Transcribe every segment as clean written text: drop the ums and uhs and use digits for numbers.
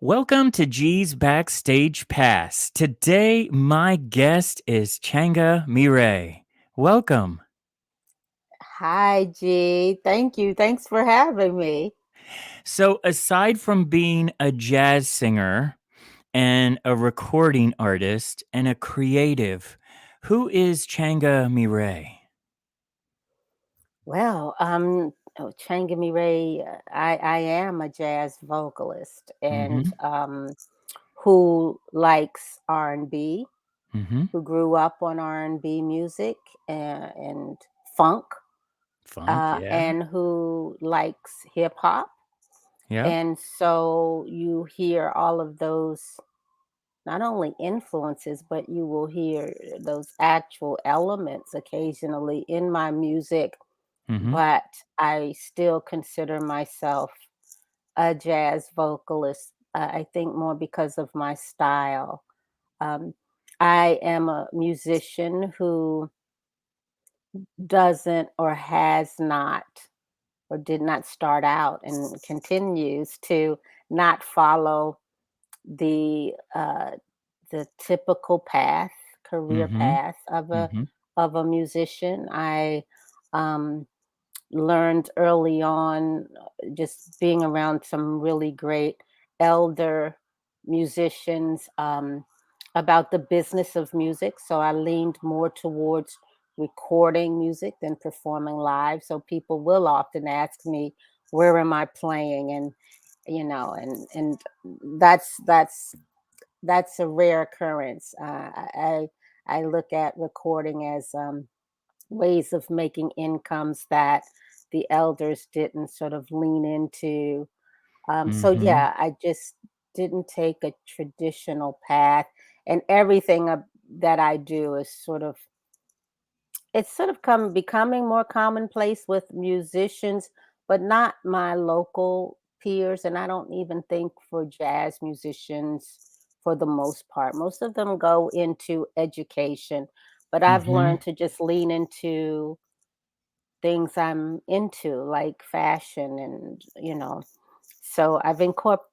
Welcome to G's Backstage Pass. Today, my guest is Changamire. Welcome. Hi, G. Thank you. Thanks for having me. So, aside from being a jazz singer and a recording artist and a creative, who is Changamire? Changamire, I am a jazz vocalist and Mm-hmm. who likes R&B, Mm-hmm. who grew up on R&B music and funk, Funk, yeah. and who likes hip hop. Yep. And so you hear all of those not only influences, but you will hear those actual elements occasionally in my music. Mm-hmm. But I still consider myself a jazz vocalist. I think more because of my style. Um, I am a musician who doesn't or has not or did not start out and continues to not follow the uh, the typical path, career Mm-hmm. path Mm-hmm. of a musician. I um, learned early on, just being around some really great elder musicians, about the business of music. So I leaned more towards recording music than performing live. So people will often ask me, "Where am I playing?" And and that's a rare occurrence. I look at recording as ways of making incomes that the elders didn't sort of lean into. So Mm-hmm. yeah, I just didn't take a traditional path, and everything that I do is sort of come becoming more commonplace with musicians, but not my local peers. And I don't even think for jazz musicians for the most part. Most of them go into education, but I've Mm-hmm. learned to just lean into things I'm into, like fashion and. So I've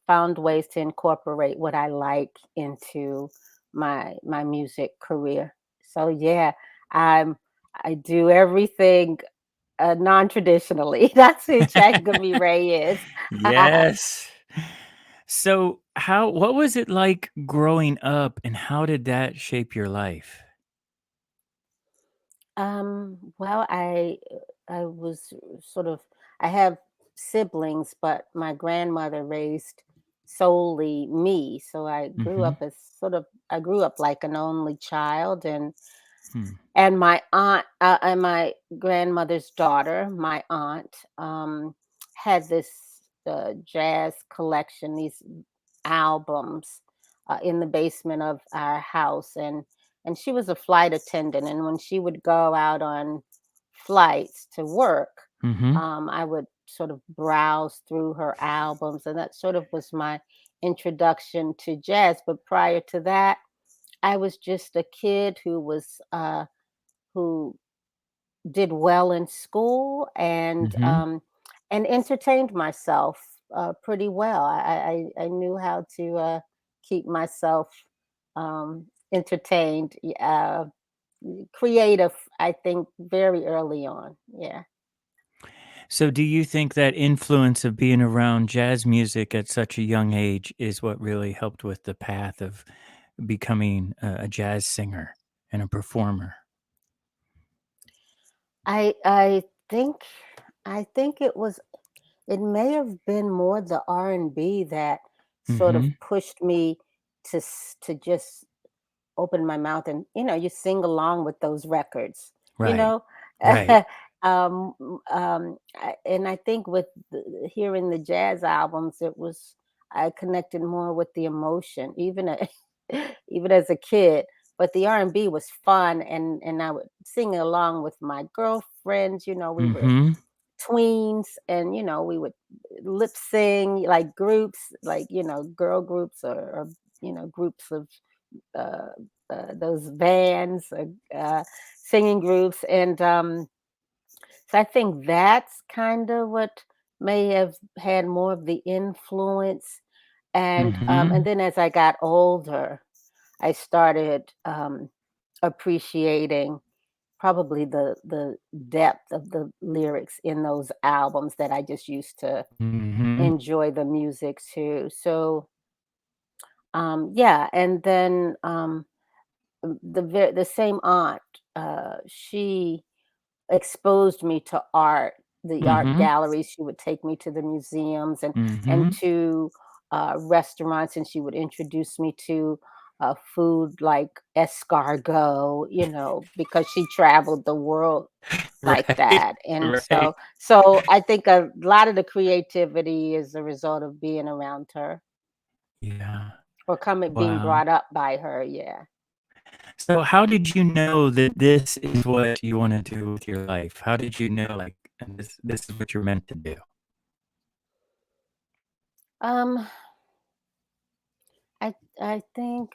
found ways to incorporate what I like into my music career. So yeah, I'm I do everything non-traditionally. That's who Changami Ray is. Yes. So, what was it like growing up and how did that shape your life? Well, I was sort of I have siblings, but my grandmother raised solely me. So Mhm. I grew up like an only child, Hmm. and my aunt and my grandmother's daughter, my aunt, had this jazz collection, these albums in the basement of our house, and she was a flight attendant, and when she would go out on flights to work, Mhm. I would sort of browse through her albums, and that sort of was my introduction to jazz. But prior to that, I was just a kid who did well in school Mhm. and entertained myself pretty well. I knew how to keep myself entertained, creative. I think very early on. Yeah. So, do you think that influence of being around jazz music at such a young age is what really helped with the path of becoming a jazz singer and a performer? I think it may have been more the R&B that sort of Mhm. pushed me to just open my mouth and you sing along with those records you Right. know Right. and I think with hearing the jazz albums, I connected more with the emotion, even as a kid. But the R&B was fun, and I would sing along with my girlfriends. We were Mhm. tweens, and we would lip sing like groups, like girl groups, or groups of uh, those bands, singing groups, and so I think that's kind of what may have had more of the influence. And Mhm. then as I got older, I started appreciating probably the depth of the lyrics in those albums that I just used to Mhm. enjoy the music too. So yeah, and then the same aunt, she exposed me to art, the art Mhm. galleries. She would take me to the museums and Mhm. to restaurants, and she would introduce me to food like escargot, because she traveled the world like Right. that. And Right. so I think a lot of the creativity is a result of being around her Yeah. or coming being Wow. brought up by her. Yeah. So how did you know that this is what you wanna do with your life? How did you know, like, and this is what you're meant to do? Um I think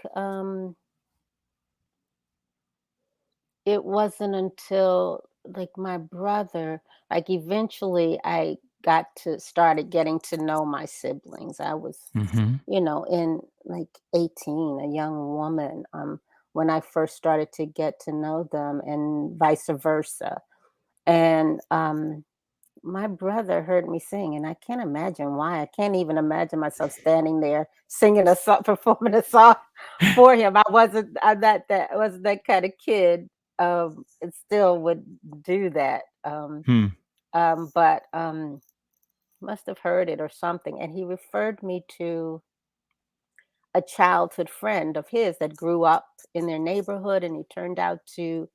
it wasn't until, like, my brother, like, eventually I got to started getting to know my siblings. I was, Mhm. in, like, 18, a young woman, when I first started to get to know them and vice versa. And, my brother heard me sing, and I can't imagine why. I can't even imagine myself standing there singing a song, performing a song for him. I'm that wasn't that kind of kid. It still would do that. Hmm. But must have heard it or something, and he referred me to a childhood friend of his that grew up in their neighborhood, and he turned out to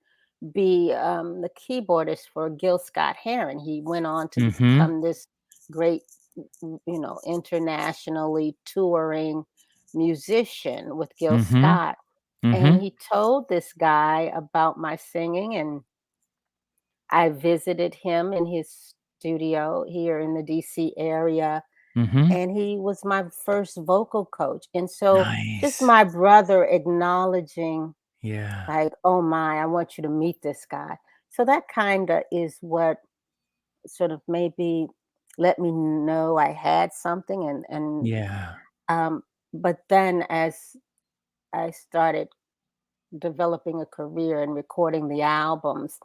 be the keyboardist for Gil Scott Heron. He went on to Mhm. become this great, internationally touring musician with Gil Mhm. Scott. And Mhm. he told this guy about my singing, and I visited him in his studio here in the DC area, Mhm. and he was my first vocal coach. And so just Nice. my brother acknowledging, Yeah. like, "Oh my, I want you to meet this guy." So that kinda is what sort of maybe let me know I had something, and Yeah. um but then as I started developing a career and recording the albums,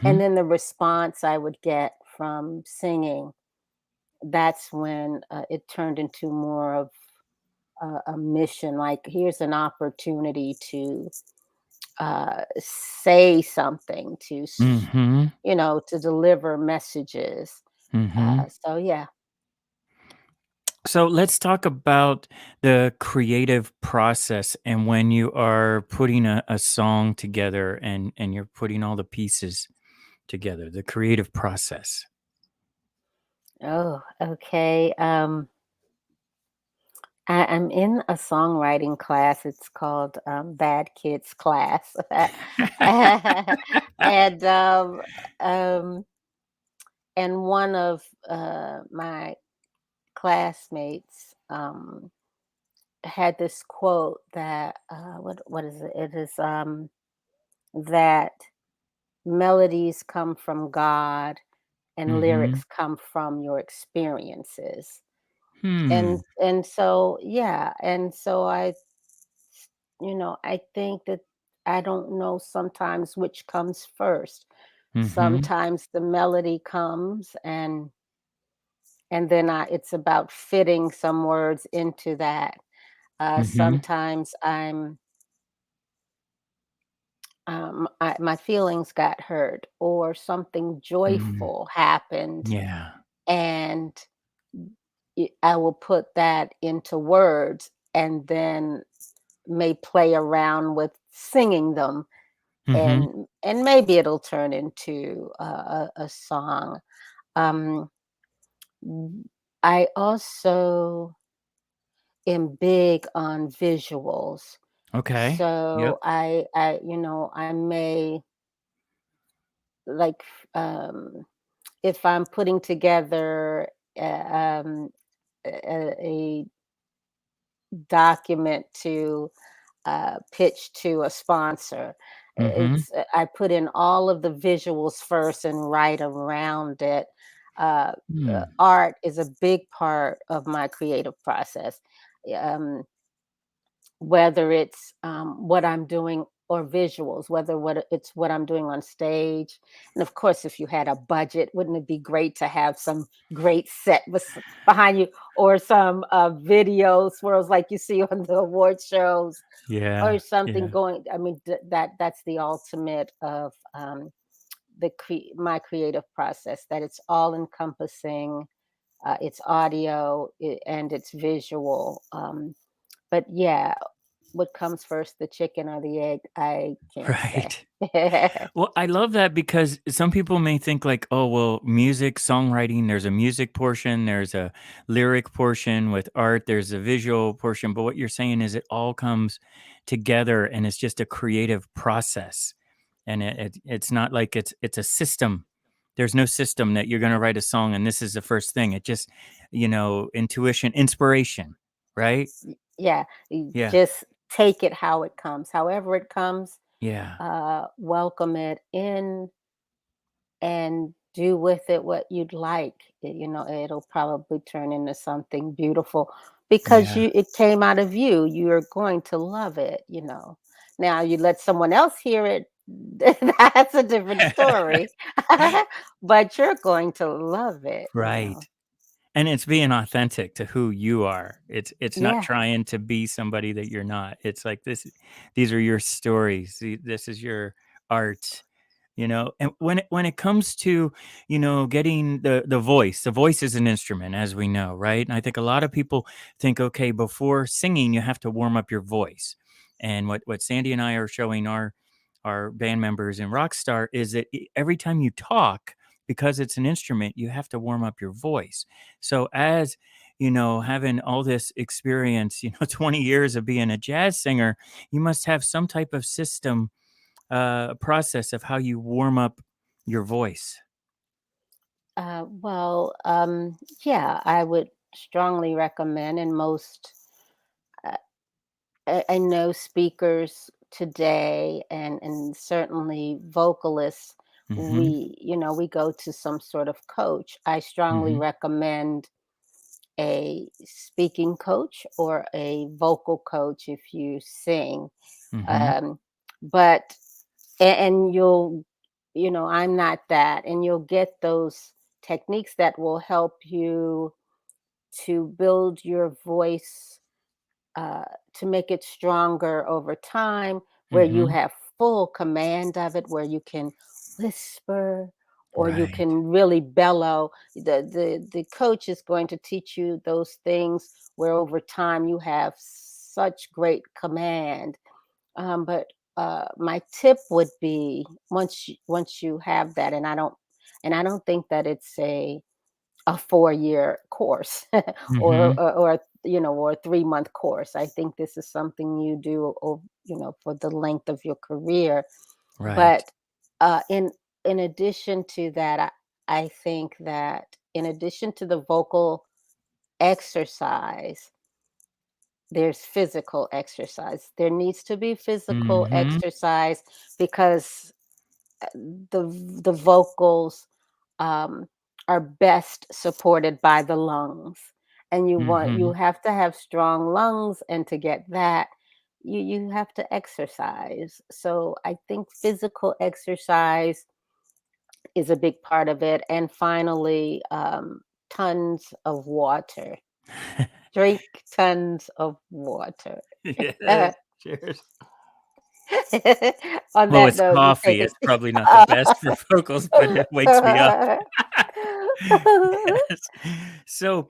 and Mhm. then the response I would get from singing, that's when it turned into more of a mission. Like, here's an opportunity to say something, Mhm. to deliver messages. Mhm. So yeah. So let's talk about the creative process and when you are putting a song together and you're putting all the pieces together, the creative process. Oh, okay. I'm in a songwriting class. It's called Bad Kids Class, and um, and one of my classmates had this quote that what is it? It is that melodies come from God and Mhm. lyrics come from your experiences. Hmm. And so yeah, and so I think that I don't know sometimes which comes first. Mhm. Sometimes the melody comes, and then it's about fitting some words into that. Mhm. Sometimes my feelings got hurt, or something Mm. joyful happened, Yeah. and I will put that into words, and then may play around with singing them, Mhm. and maybe it'll turn into a song. Um, w- I also am big on visuals, Okay. so Yep. I may like if I'm putting together a document to pitch to a sponsor. Mhm. I put in all of the visuals first and write around it. Uh, Hmm. Art is a big part of my creative process. um, whether it's what I'm doing or visuals, whether it's what I'm doing on stage. And of course, if you had a budget, wouldn't it be great to have some great set behind you, or some video swirls like you see on the award shows, or Yeah, something yeah, going. I mean, that's the ultimate of my creative process. That it's all encompassing. It's audio and it's visual. But yeah, what comes first, the chicken or the egg? I can't say. right. Well, I love that because some people may think like, oh, well, music, songwriting, there's a music portion, there's a lyric portion with art, there's a visual portion. But what you're saying is it all comes together and it's just a creative process. And it's not like it's a system. There's no system that you're going to write a song and this is the first thing. It just, intuition, inspiration, right? Yeah, you Yeah. just take it how it comes, however it comes. Yeah. Welcome it in and do with it what you'd like. It'll probably turn into something beautiful because Yeah. it came out of you. You're going to love it. Now you let someone else hear it, that's a different story. But you're going to love it. Right. And it's being authentic to who you are. It's not Yeah. trying to be somebody that you're not. It's like these are your stories. This is your art, And when it comes to, getting the voice is an instrument, as we know, right? And I think a lot of people think, okay, before singing, you have to warm up your voice. And what Sandy and I are showing our band members in Rockstar is that every time you talk, because it's an instrument, you have to warm up your voice. So as having all this experience, 20 years of being a jazz singer, you must have some type of system, process of how you warm up your voice. Well, yeah, I would strongly recommend, and most uh, I know speakers today, and certainly vocalists. Mhm. We go to some sort of coach. I strongly Mhm. recommend a speaking coach or a vocal coach if you sing. Mhm. Um, but and I'm not that, and you'll get those techniques that will help you to build your voice, uh, to make it stronger over time, where you Mhm. have full command of it, where you can whisper or you Right. can really bellow. The coach is going to teach you those things where over time you have such great command. But my tip would be, once you have that, and I don't think that it's a 4-year course, or Mhm. or a 3-month course. I think this is something you do, for the length of your career. Right. But in addition to that, I think that in addition to the vocal exercise, there's physical exercise. There needs to be physical Mhm. exercise because the vocals um, are best supported by the lungs, and you Mhm. have to have strong lungs, and to get that, you have to exercise. So I think physical exercise is a big part of it, and finally, tons of water. Drink tons of water. Yes. Cheers. On Well, that it's note, you take coffee. It's probably not the best for it. vocals, but it wakes me up. Yes. So,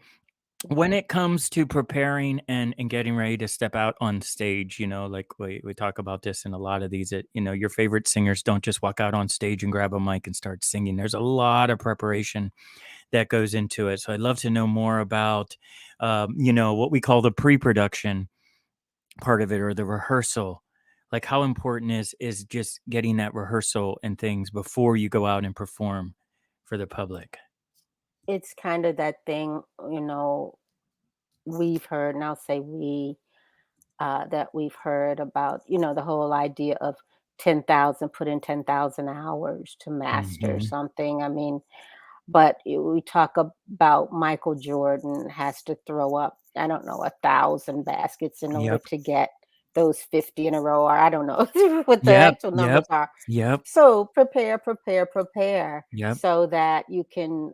when it comes to preparing and getting ready to step out on stage, like we talk about this in a lot of these, your favorite singers don't just walk out on stage and grab a mic and start singing. There's a lot of preparation that goes into it. So I'd love to know more about, what we call the pre-production part of it, or the rehearsal. Like how important is just getting that rehearsal and things before you go out and perform for the public. It's kind of that thing, we've heard, and I'll say that we've heard about, the whole idea of 10,000, put in 10,000 hours to master Hmm. something. I mean, but we talk about Michael Jordan has to throw up I don't know, 1,000 baskets in order Yep. to get those 50 in a row, or I don't know what the Yep. actual Yep. numbers are. Yep. So prepare, prepare, prepare Yep. so that you can,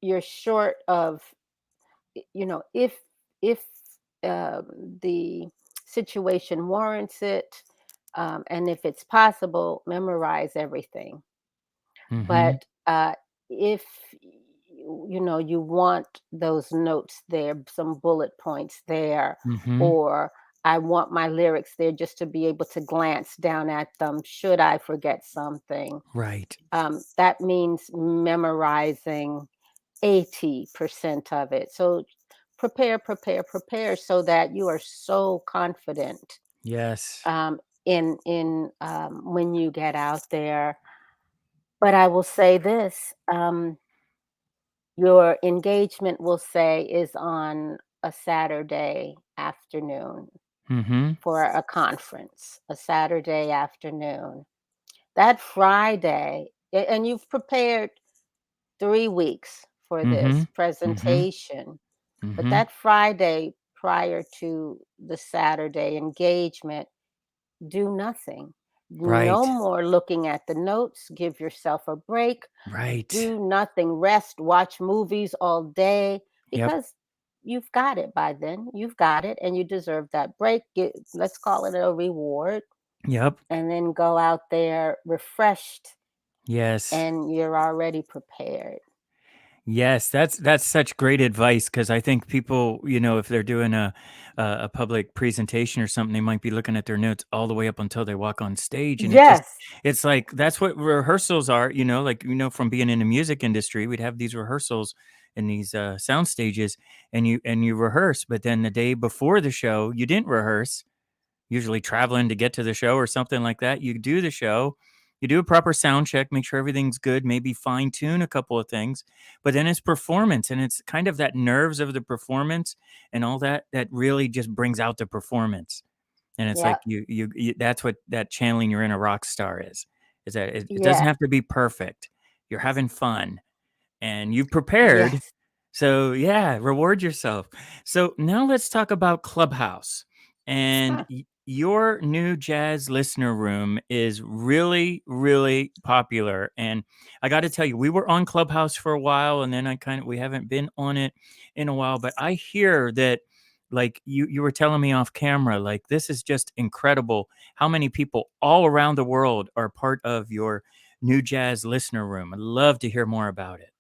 you're short of, if the situation warrants it, and if it's possible, memorize everything. Mhm. But if you want those notes there, some bullet points there, Mhm. or I want my lyrics there just to be able to glance down at them should I forget something. Right. That means memorizing 80% of it. So prepare, prepare, prepare so that you are so confident, Yes. in when you get out there. But I will say this, your engagement, will say, is on a Saturday afternoon Mhm. for a conference, a Saturday afternoon. That Friday, and you've prepared 3 weeks for this Mhm. Mhm. presentation, but Mhm. that Friday prior to the Saturday engagement, do nothing. No Right. more looking at the notes. Give yourself a break. Right. Do nothing. Rest. Watch movies all day Yep. because you've got it by then. You've got it, and you deserve that break. Let's call it a reward, Yep. and then go out there refreshed, Yes. and you're already prepared. Yes, that's such great advice because I think people, if they're doing a public presentation or something, they might be looking at their notes all the way up until they walk on stage, and Yes. it's like that's what rehearsals are, like from being in the music industry, we'd have these rehearsals in these sound stages, and you rehearse, but then the day before the show, you didn't rehearse, usually traveling to get to the show or something like that. You do the show, you do a proper sound check, make sure everything's good, maybe fine tune a couple of things, but then it's performance, and it's kind of that nerves of the performance and all that really just brings out the performance. And it's like Yep. you that's what that channeling your inner rock star is that it doesn't Yeah. have to be perfect. You're having fun and you've prepared. Yes. So, yeah, reward yourself. So, now let's talk about Clubhouse. And your new jazz listener room is really, really popular. And I got to tell you, we were on Clubhouse for a while, and then we haven't been on it in a while. But I hear that, like you were telling me off camera, like this is just incredible how many people all around the world are part of your new jazz listener room. I'd love to hear more about it.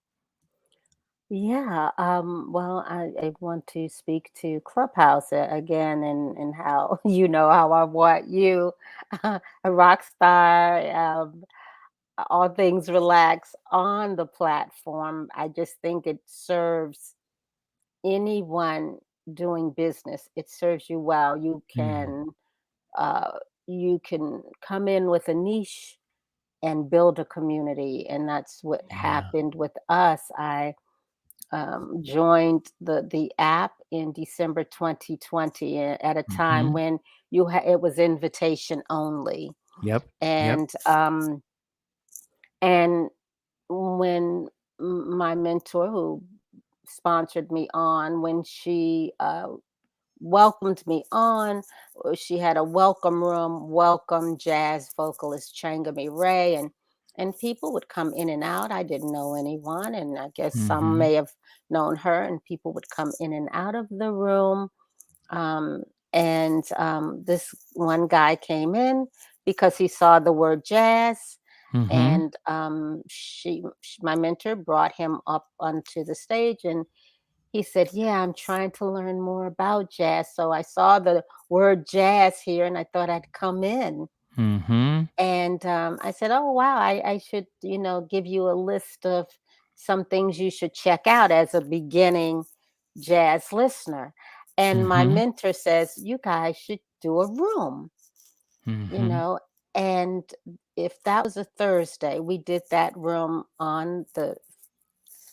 Yeah, well, I want to speak to Clubhouse again, and how how I want you, a rock star, all things relax on the platform. I just think it serves anyone doing business. It serves you well. Mm, Uh, you can come in with a niche and build a community, and that's what yeah. happened with us. I joined the app in December 2020, at a time Mhm. when it was invitation only, Yep. Yep. and when my mentor, who sponsored me on, when she welcomed me on, she had a welcome room, welcome jazz vocalist Changamire, and people would come in and out. I didn't know anyone, and I guess some Mhm. may have known her, and people would come in and out of the room. Um, and this one guy came in because he saw the word jazz, Mhm. and my mentor, brought him up onto the stage, and he said, "Yeah, I'm trying to learn more about jazz. So I saw the word jazz here and I thought I'd come in." Mhm. And I said, "Oh, wow, I should, give you a list of some things you should check out as a beginning jazz listener." And my Mhm. mentor says, "You guys should do a room, you Mhm. know." And if that was a Thursday, we did that room on the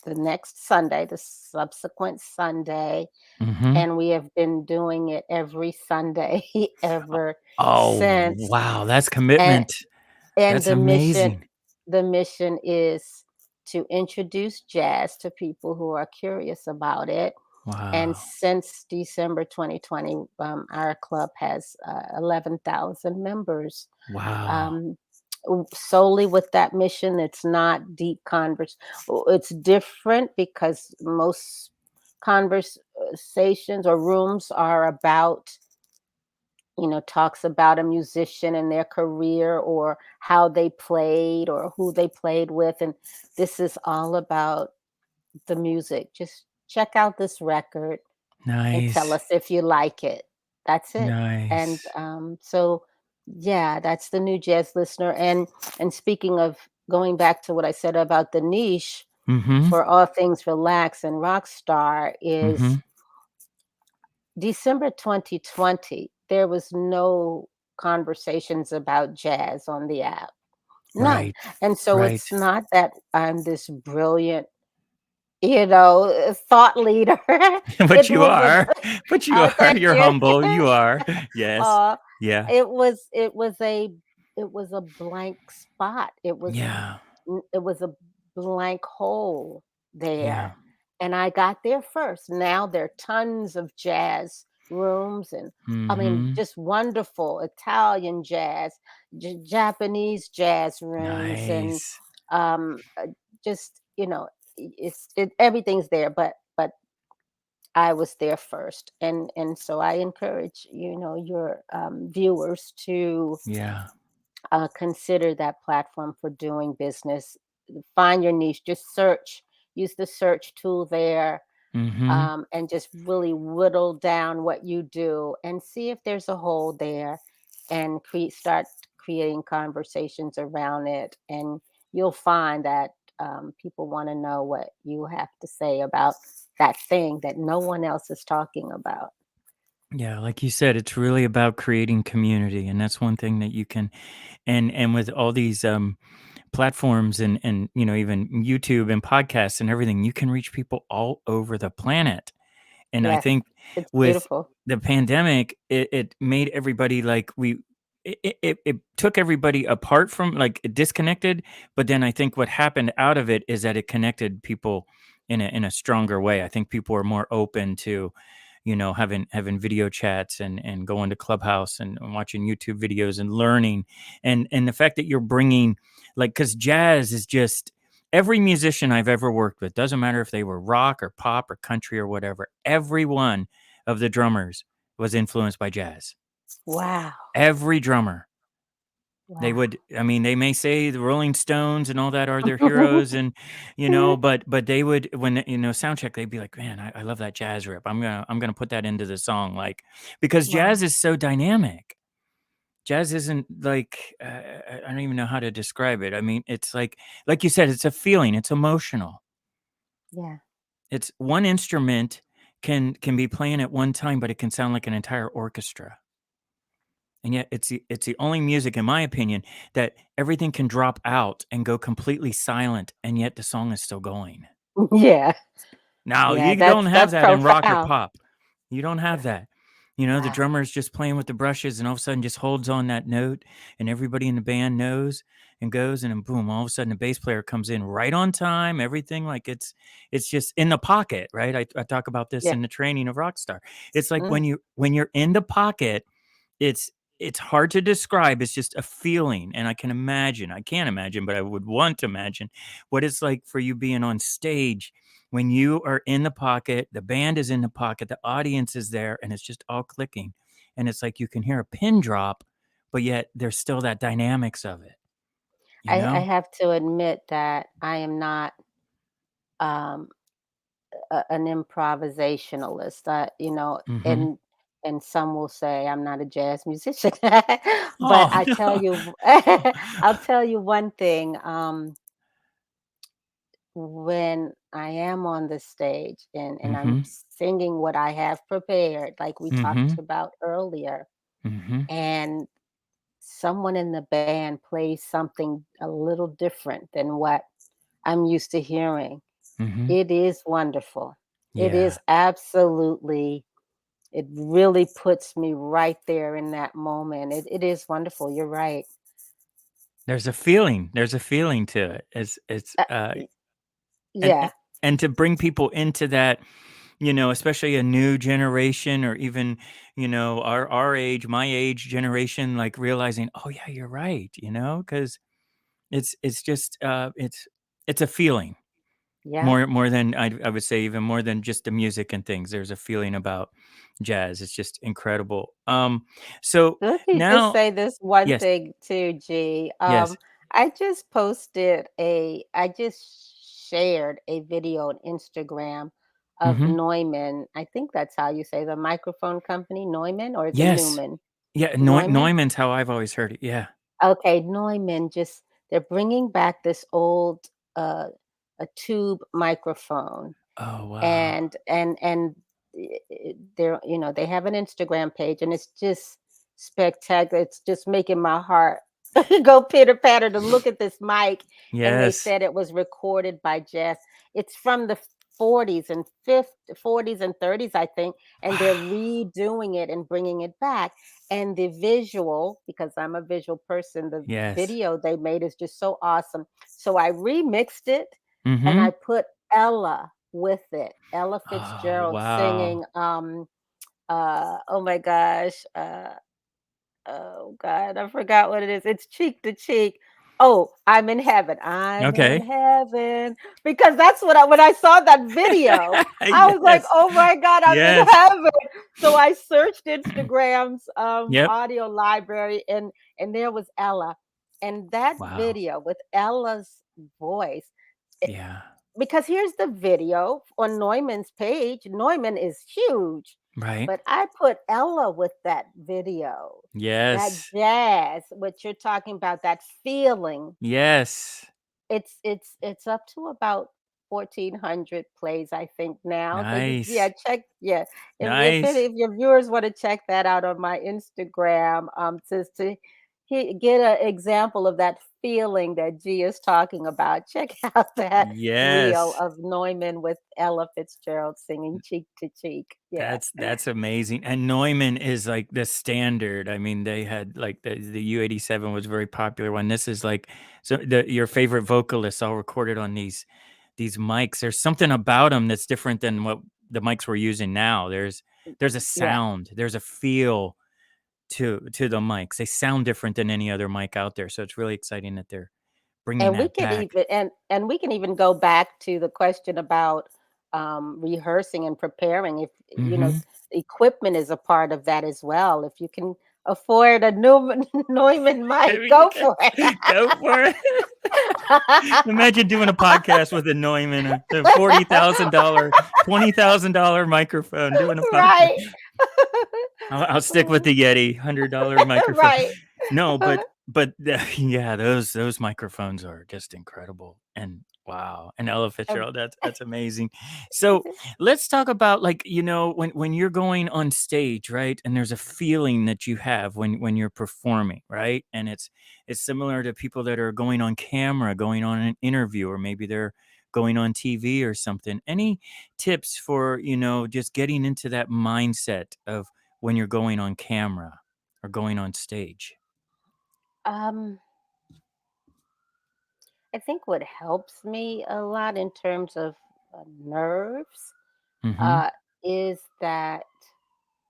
next Sunday, the subsequent Sunday, Mhm. and we have been doing it every Sunday ever Oh, since. wow, that's And commitment. and That's amazing. the mission is to introduce jazz to people who are curious about it. And Wow. since December 2020, our club has 11,000 members, Wow. um, solely with that mission. It's not deep converse. It's different because most conversations or rooms are about, talks about a musician and their career or how they played or who they played with. And this is all about the music. Just check out this record and tell Nice. us if you like it. That's it. And Nice. so, yeah, that's the new jazz listener. And speaking of going back to what I said about the niche Mhm. for all things relax and rock star is Mhm. December 2020. There was no conversations about jazz on the app, none. Right. And so Right. it's not that I'm this brilliant, thought leader. But It you was a are. But you oh, are. thank You're you. humble. You are. Yes. uh, Yeah. it was a blank spot. Yeah. It was a blank hole Yeah. there, and I got there first. Now there are tons of jazz rooms, and I mean, Mhm. just wonderful Italian jazz, Japanese jazz rooms, and Nice. um, uh, just everything's there. But I was there first, and so I encourage your viewers to Yeah. consider that platform for doing business. Find your niche. Just search. Use the search tool there, Mhm. and just really whittle down what you do and see if there's a hole there, and start creating conversations around it. And you'll find that people want to know what you have to say about that thing that no one else is talking about. Yeah, like you said, it's really about creating community, and that's one thing that you can and with all these platforms and even YouTube and podcasts and everything, you can reach people all over the planet. And I Yes, think it's with beautiful. the pandemic, it made everybody like it took everybody apart from like disconnected. But then I think what happened out of it is that it connected people in a stronger way. I think people are more open to having video chats and going to Clubhouse and watching YouTube videos and learning and the fact that you're bringing like because jazz is just every musician I've ever worked with, doesn't matter if they were rock or pop or country or whatever, every one of the drummers was influenced by jazz. Wow. Every drummer. They Wow. would, I mean, they may say the Rolling Stones and all that are their heroes, and but they would when sound check, they'd be like, "Man, I love that jazz rip. I'm gonna put that into the song," like because jazz Wow. is so dynamic. Jazz isn't like I don't even know how to describe it. I mean, it's like you said, it's a feeling. It's emotional. Yeah. It's one instrument can be playing at one time, but it can sound like an entire orchestra. And yet it's the only music, in my opinion, that everything can drop out and go completely silent, and yet the song is still going. Yeah. Now, Yeah. you don't That's have that's that in rock or profound. pop. You don't have that. The Wow. drummer's just playing with the brushes and all of a sudden just holds on that note, and everybody in the band knows and goes, and then boom, all of a sudden the bass player comes in right on time, everything like it's just in the pocket, right? I talk about this Yeah. in the training of Rockstar. It's like Mm. when you're in the pocket, it's it's hard to describe, it's just a feeling, and I can't imagine, but I would want to imagine what it's like for you being on stage when you are in the pocket, the band is in the pocket, the audience is there, and it's just all clicking, and it's like you can hear a pin drop, but yet there's still that dynamics of it, you I know? have to admit that I am not um, an improvisationalist. Mhm. And some will say I'm not a jazz musician, but Oh, I tell no. you, I'll tell you one thing. When I am on the stage and I'm Mhm. singing what I have prepared, like we talked Mhm. about earlier, Mhm. and someone in the band plays something a little different than what I'm used to hearing, Mhm. it is wonderful. It is Yeah. absolutely, it really puts me right there in that moment. It is wonderful. You're right. There's a feeling to it. It's Uh, uh y- and Yeah. and to bring people into that, especially a new generation or even, our age, my age generation, like realizing, oh yeah, you're right, because it's just it's a feeling Yeah. more than I would say, even more than just the music and things. There's a feeling about jazz. It's just incredible. So Let me just now, say this one yes, thing too, G. yes, I just shared a video on Instagram of hmm, Neumann. I think that's how you say the microphone company, Neumann, or is it yes, Newman? yeah. Neumann? Neumann's how I've always heard it. Yeah. Okay, Neumann just they're bringing back this old uh a tube microphone Oh wow. and they're they have an Instagram page and it's just spectacular. It's just making my heart go pitter patter to look at this mic. And they Yes. said it was recorded by Jess. It's from the 40s and 50s, 40s and 30s, I think, and they're Wow. redoing it and bringing it back. And the visual, because I'm a visual person, the Yes. video they made is just so awesome. So I remixed it and I Mhm. put Ella with it. Ella Oh, Fitzgerald wow. singing, oh my gosh, oh god, I forgot what it is. It's Cheek to Cheek. Oh, I'm in heaven. I'm in Okay. heaven. Because that's what when I saw that video, I was like, Yes. "Oh my god, I'm in Yes. heaven." So I searched Instagram's Yep. audio library and there was Ella. And that Wow. video with Ella's voice, Yeah. because here's the video on Neumann's page. Neumann is huge, Right. but I put Ella with that video. That Yes. jazz, what you're talking about, that feeling. Yes. It's up to about 1,400 plays, I think now. So yeah, Nice. check yeah. Nice. If your viewers want to check that out on my Instagram, to get an example of that feeling that G is talking about, check out that reel Yes. of Neumann with Ella Fitzgerald singing cheek to cheek. Yeah. That's amazing, and Neumann is, like, the standard. I mean, they had, like, the U-87 was a very popular one. This is, like, so your favorite vocalists all recorded on these mics. There's something about them that's different than what the mics we're using now. There's a Yeah. sound, there's a feel to the mics. They sound different than any other mic out there, so it's really exciting that they're bringing And we that can back. even and we can even go back to the question about, rehearsing and preparing. If, Mhm. equipment is a part of that as well. If you can afford a Neumann Neumann There mic, we go go. for it. Go for it. Imagine doing a podcast with a Neumann, a $40,000, $20,000 microphone, doing a podcast. Right. I'll stick with the Yeti, $100 microphone. Right. No, but yeah, those microphones are just incredible, and wow, and Ella Um, Fitzgerald, that's amazing. So let's talk about, like, when you're going on stage, right? And there's a feeling that you have when you're performing, right? And it's similar to people that are going on camera, going on an interview, or maybe they're going on TV or something. Any tips for, just getting into that mindset of when you're going on camera or going on stage? um, I think what helps me a lot in terms of, nerves, Mhm. uh, is that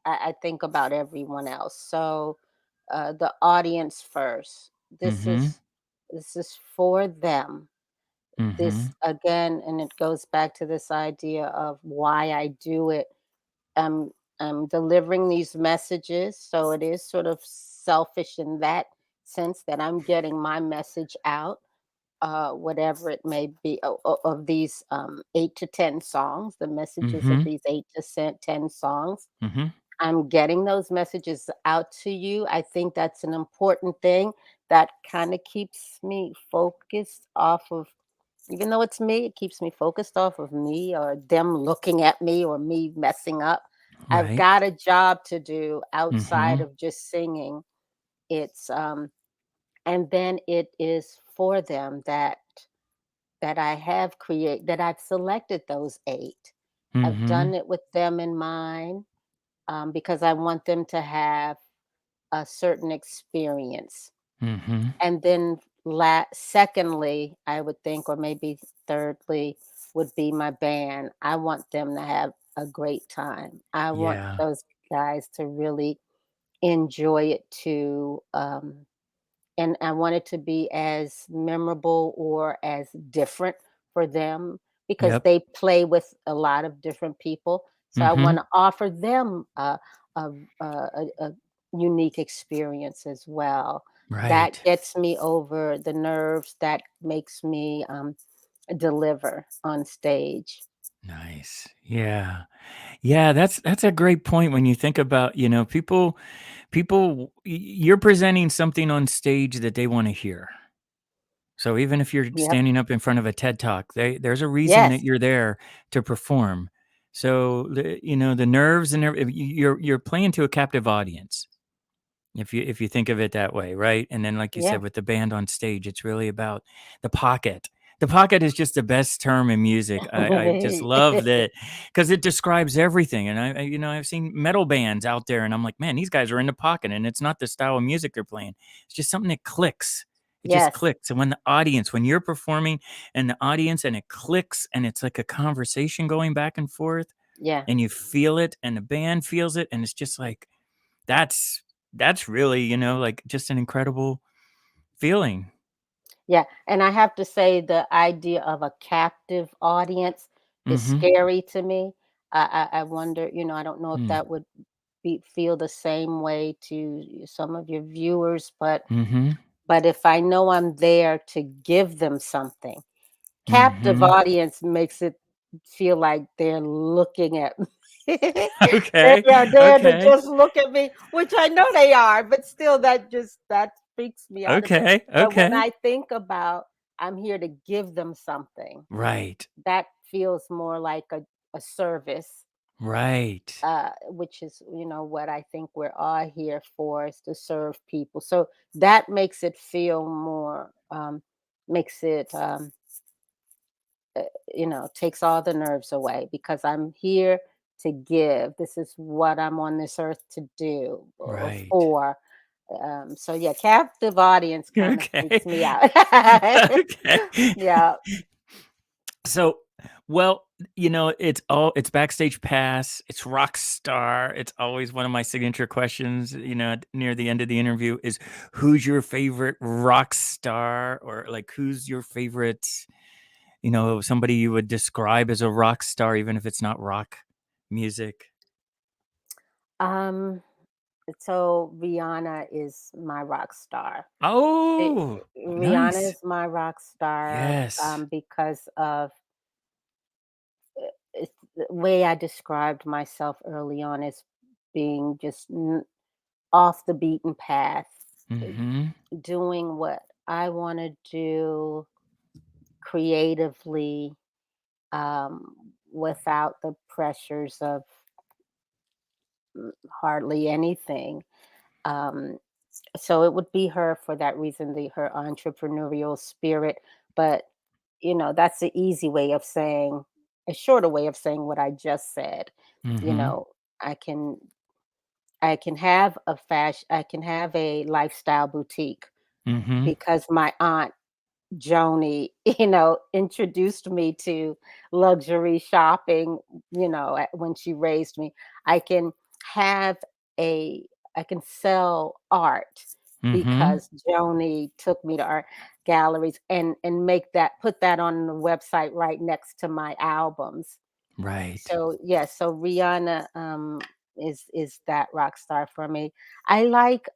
I think about everyone else. So the audience first. This Mhm. is this is for them. This Mhm. again, and it goes back to this idea of why I do it. I'm I'm delivering these messages, so it is sort of selfish in that sense that I'm getting my message out, whatever it may be, of these 8 to 10 songs, the messages of Mhm. these 8 to 10 songs. Mhm. I'm getting those messages out to you. I think that's an important thing that kind of keeps me focused off of, even though it's me, it keeps me focused off of me or them looking at me or me messing up. I've Right. got a job to do outside Mhm. of just singing. It's and then it is for them that I have that I've selected those 8. I've done Mhm. it with them in mind, because I want them to have a certain experience. Mhm. And then secondly, I would think, or maybe thirdly, would be my band. I want them to have a great time. I want Yeah. those guys to really enjoy it too. And I want it to be as memorable or as different for them because Yep. they play with a lot of different people. So I want Mhm. to offer them a unique experience as well. That Right. gets me over the nerves. That makes me deliver on stage. Nice. Yeah. Yeah, that's a great point when you think about, you're presenting something on stage that they wanna hear. So even if you're Yep. standing up in front of a TED Talk, there's a reason that Yes. you're there to perform. So the nerves and you're playing to a captive audience. If you think of it that way, right? And then like you Yeah. said with the band on stage, it's really about the pocket. The pocket is just the best term in music. I just love that because it describes everything. And I've seen metal bands out there, and I'm like, man, these guys are in the pocket, and it's not the style of music they're playing. It's just something that clicks. It just Yes. clicks. And when you're performing, and the audience, and it clicks, and it's like a conversation going back and forth, Yeah. and you feel it, and the band feels it, and it's just like that's that's really, like, just an incredible feeling. Yeah, and I have to say the idea of a captive audience is Mhm. scary to me. I wonder, I don't know if Mm. that would feel the same way to some of your viewers, Mhm. but if I know I'm there to give them something, captive Mhm. audience makes it feel like they're looking at me. Okay. They are there to Okay. just look at me, which I know they are, but still that freaks me out a bit. Okay. But when Okay. I think about I'm here to give them something, Right. that feels more like a service, Right. which is, what I think we're all here for is to serve people. So that makes it feel more, makes it takes all the nerves away because I'm here to give. This is what I'm on this earth to do or Right. for. So yeah, captive audience kind of Okay. freaks me out. Okay. Yeah. So, well, it's Backstage Pass, it's rock star. It's always one of my signature questions, near the end of the interview is who's your favorite rock star, or like who's your favorite, somebody you would describe as a rock star, even if it's not rock music. Um, so Rihanna is my rock star. It, Oh, Rihanna nice. is my rock star Yes. because of it's the way I described myself early on as being just off the beaten path, uh, Mhm. doing what I want to do creatively, without the pressures of hardly anything. Um, so it would be her for that reason, her entrepreneurial spirit. But that's the easy way of saying, a shorter way of saying what I just said. You Mhm. know, I can I can have a lifestyle boutique Mhm. because my aunt Joni, introduced me to luxury shopping, when she raised me. I can have a I can sell art Mhm. because Joni took me to art galleries and put that on the website right next to my albums. Right. So yes, so Rihanna is that rock star for me. I like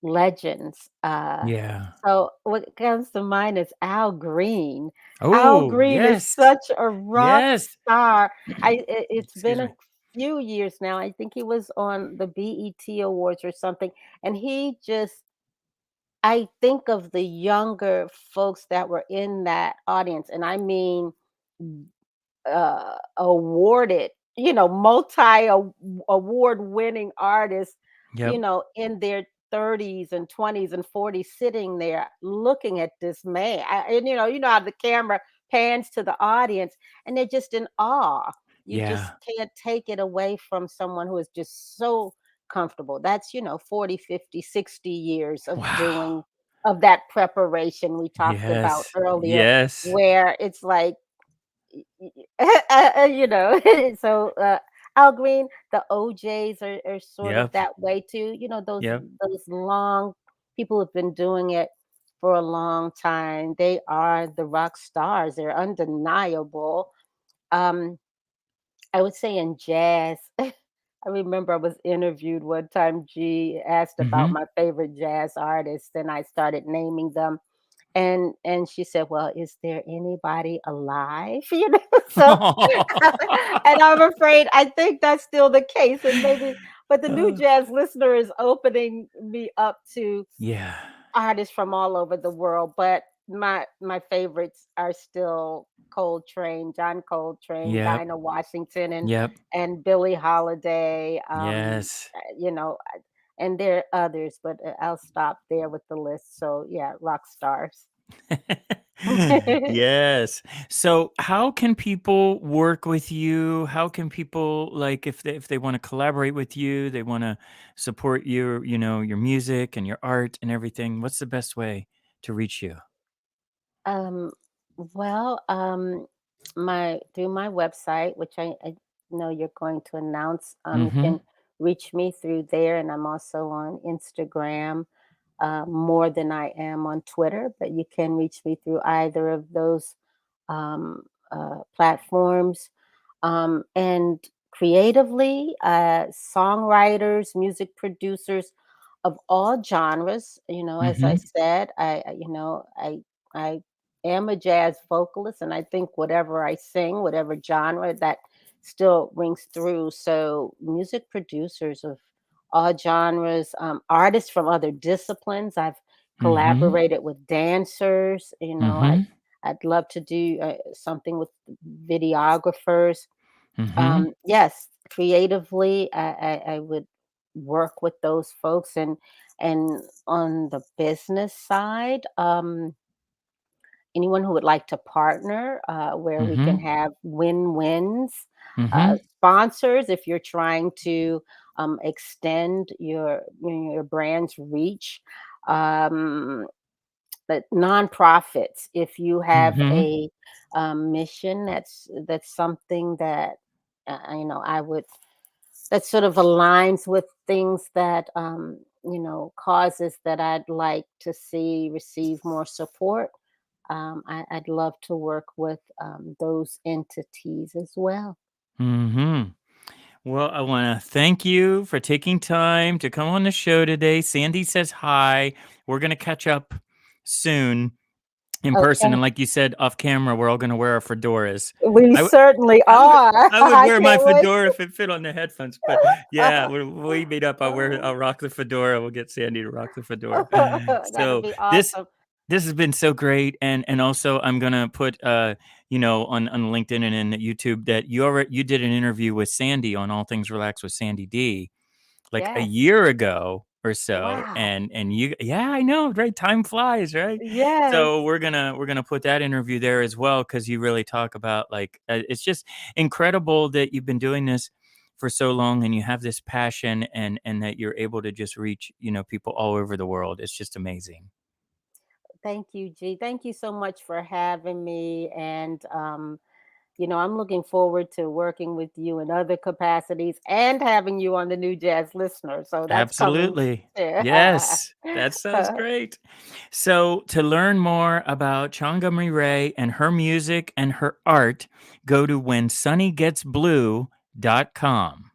legends. Yeah. So what comes to mind is Al Green. Al Oh, Green is yes. such a rock Yes. star. It's Excuse been a me. few years now. I think he was on the BET Awards or something, and he just I think of the younger folks that were in that audience, and I mean awarded, award winning artists, Yep. in their 30s and 20s and 40s sitting there looking at this man. And how the camera pans to the audience and they're just in awe. You just Yeah. can't take it away from someone who is just so comfortable. That's, 40, 50, 60 years of Wow. doing of that preparation we talked about Yes. earlier, Yes. where it's like, you know, so Al Green, the OJs are sort of Yep. that way too. You know, Yep. those long people have been doing it for a long time. They are the rock stars. They're undeniable. Um, I would say in jazz. I remember I was interviewed one time. G asked about Mhm. my favorite jazz artists, and I started naming them, and she said, "Well, is there anybody alive?" You know, so and I'm afraid I think that's still the case, and maybe but the new Uh, jazz listener is opening me up to yeah. artists from all over the world, but my favorites are still Coltrane, John Coltrane, Yep. Dinah Washington, Yep. and Billie Holiday. Yes. You know, and there are others, but I'll stop there with the list. So yeah, rock stars. Yes. So how can people work with you? How can people like if they want to collaborate with you, they want to support your, your music and your art and everything. What's the best way to reach you? Um, well, my through my website, which I know you're going to announce, you Mhm. can reach me through there, and I'm also on Instagram more than I am on Twitter. But you can reach me through either of those platforms. And creatively, songwriters, music producers of all genres. You know, as I Mhm. said, I am a jazz vocalist, and I think whatever I sing, whatever genre, that still rings through. So, music producers of all genres, artists from other disciplines. I've Mhm. collaborated with dancers. You know, Mhm. I'd love to do something with videographers. Mhm. Yes, creatively, I would work with those folks, and on the business side, anyone who would like to partner, where we can Mhm. have win-wins, Mhm. sponsors if you're trying to extend your brand's reach. Um, but nonprofits, if you have Mhm. a mission that's something that I would that sort of aligns with things that causes that I'd like to see receive more support. I'd love to work with those entities as well. Mhm. Well, I want to thank you for taking time to come on the show today. Sandy says hi. We're going to catch up soon in person, Okay, and like you said off camera, we're all going to wear our fedoras. we I w- certainly I would are. I would I wear my can't wait. fedora if it fit on the headphones, but yeah, we meet up. I'll rock the fedora. We'll get Sandy to rock the fedora. That'll So be this awesome. this has been so great, and also I'm gonna put on LinkedIn and in YouTube that you did an interview with Sandy on All Things Relax with Sandy D like a Yes. year ago or so, Wow. and you yeah, I know, right? Time flies, right? Yes. So we're gonna put that interview there as well because you really talk about like it's just incredible that you've been doing this for so long and you have this passion and that you're able to just reach people all over the world. It's just amazing. Thank you, G. Thank you so much for having me. And, I'm looking forward to working with you in other capacities and having you on the New Jazz Listener. So that's coming. Absolutely. Yeah. Yes, that sounds great. So, to learn more about Changamire and her music and her art, go to whensunnygetsblue.com.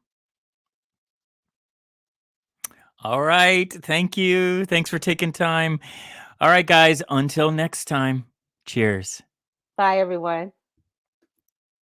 All right. Thank you. Thanks for taking time. All right, guys. Until next time, cheers. Bye, everyone.